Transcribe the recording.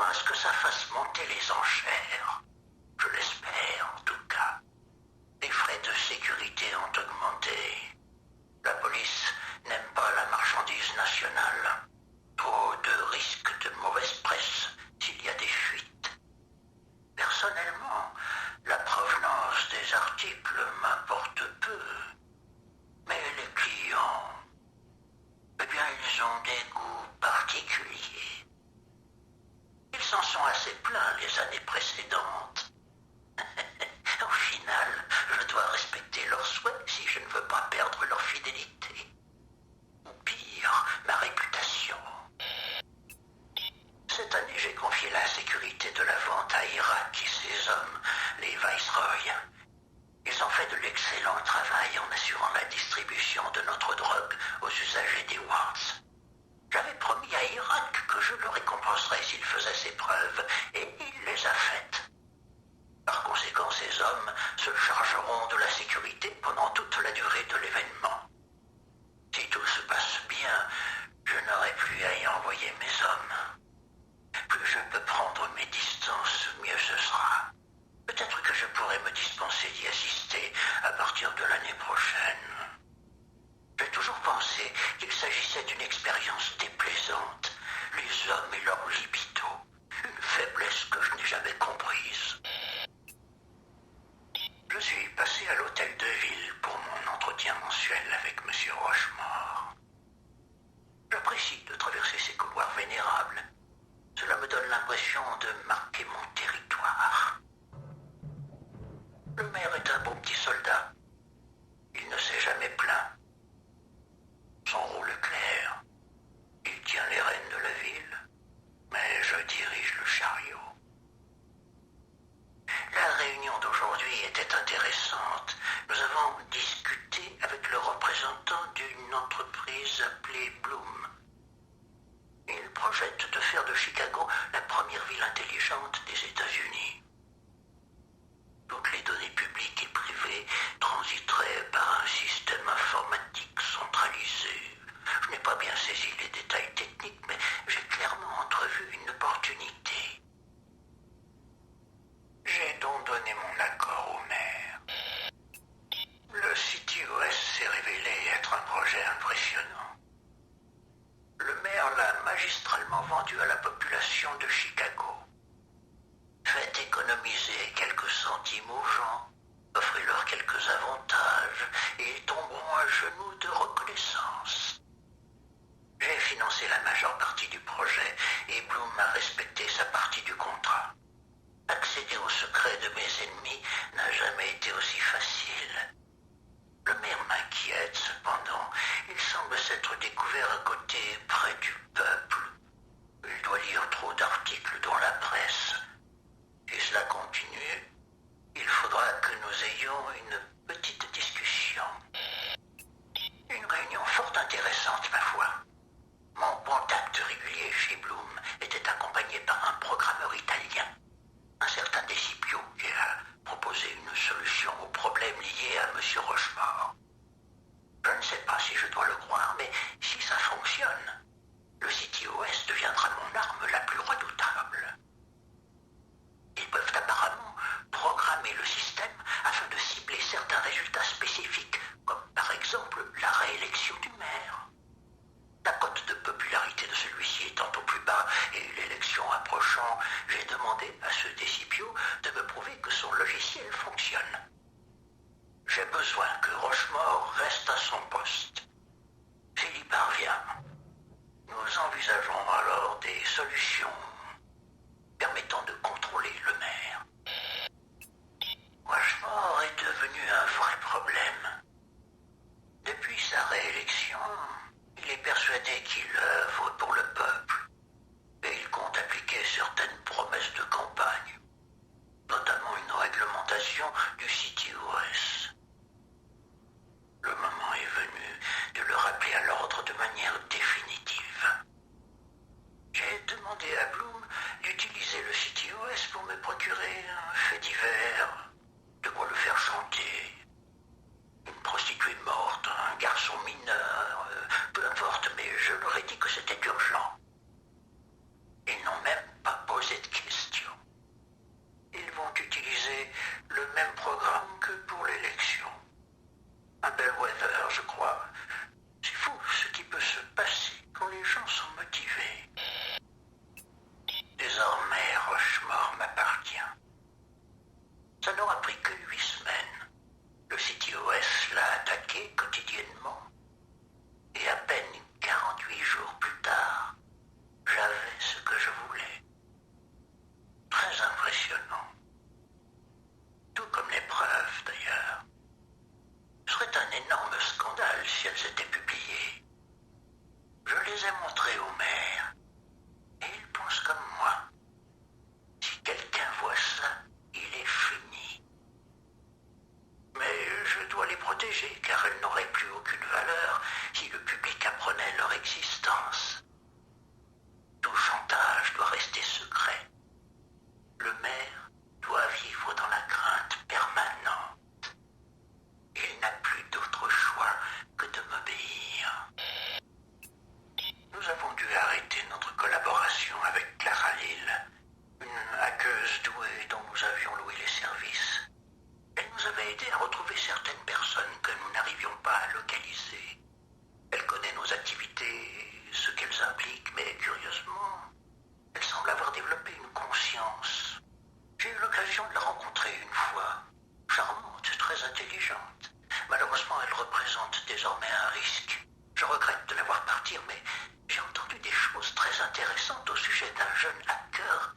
m'attends à ce que ça fasse monter les enchères. Je l'espère, en tout cas. Les frais de sécurité ont augmenté. La police n'aime pas la marchandise nationale. Trop de risques de mauvaise presse s'il y a des fuites. Personnellement, la provenance des articles m'importe peu. Mais les clients, eh bien, ils ont des goûts particuliers. Ils s'en sont assez plaints les années précédentes. Au final, je dois respecter leurs souhaits si je ne veux pas perdre leur fidélité. Ou pire, ma réputation. Cette année, j'ai confié la sécurité de la vente à Irak et ses hommes, les Viceroy. Ils ont fait de l'excellent travail en assurant la distribution de notre drogue aux usagers des Wards. J'avais promis à Irak que je le récompenserais s'il faisait ses preuves, et il les a faites. Par conséquent, ces hommes se chargeront de la sécurité pendant toute la durée de l'événement. Si tout se passe bien, je n'aurai plus à y envoyer mes hommes. Plus je peux prendre mes distances, mieux ce sera. Peut-être que je pourrai me dispenser d'y assister à partir de l'année prochaine. J'ai toujours pensé qu'il s'agissait d'une expérience déplaisante, les hommes et leur libido, une faiblesse que je n'ai jamais comprise. Je suis passé à l'hôtel de ville pour mon entretien mensuel avec M. Rochemort. J'apprécie de traverser ces couloirs vénérables. Cela me donne l'impression de marquer mon territoire. Le maire est un beau petit soldat. Il ne s'est jamais plaint. Son rôle est clair. Il tient les rênes de la ville, mais je dirige le chariot. La réunion d'aujourd'hui était intéressante. Nous avons discuté avec le représentant d'une entreprise appelée Bloom. Il projette de faire de Chicago la première ville intelligente des États-Unis. Toutes les données publiques et privées transiteraient par un système informatique centralisé. Je n'ai pas bien saisi les détails techniques, mais j'ai clairement entrevu une opportunité. J'ai donc donné mon accord au maire. Le CityOS s'est révélé être un projet impressionnant. Le maire l'a magistralement vendu à la population de Chicago. Faites économiser quelques centimes aux gens, offrez-leur quelques avantages et ils tomberont à genoux de reconnaissance. J'ai financé la majeure partie du projet et Bloom a respecté sa partie du contrat. Accéder au secret de mes ennemis n'a jamais été aussi facile. Le maire m'inquiète cependant. Il semble s'être découvert à côté près du peuple. Il doit lire trop d'articles dans la presse. Si cela continue, il faudra que nous ayons une petite discussion. Une réunion fort intéressante, ma foi. Mon contact régulier chez Bloom était accompagné par un programmeur italien, un certain Desipio, qui a proposé une solution aux problèmes liés à M. Rochemort. Je ne sais pas si je dois le croire, mais si ça fonctionne, le CityOS deviendra mon arme la plus redoutable. Ils peuvent apparemment programmer le système afin de cibler certains résultats spécifiques, comme par exemple la réélection du maire. La cote de popularité de celui-ci étant au plus bas et l'élection approchant, j'ai demandé à ce Desipio de me prouver que son logiciel fonctionne. J'ai besoin que Rochemort reste à son poste. S'il y parvient, nous envisageons alors des solutions permettant de contrôler le maire. Rochemort est devenu un vrai problème. Depuis sa réélection, il est persuadé qu'il œuvre pour le peuple et il compte appliquer certaines promesses de campagne, notamment une réglementation du CityOS. Le moment est venu de le rappeler à l'ordre de manière définitive. J'ai demandé à Bloom d'utiliser le CityOS pour me procurer un fait divers, de quoi le faire chanter. Une prostituée morte, un garçon mineur, peu importe, mais je leur ai dit que c'était urgent. Ils n'ont même pas posé une conscience. J'ai eu l'occasion de la rencontrer une fois. Charmante, très intelligente. Malheureusement, elle représente désormais un risque. Je regrette de la voir partir, mais j'ai entendu des choses très intéressantes au sujet d'un jeune hacker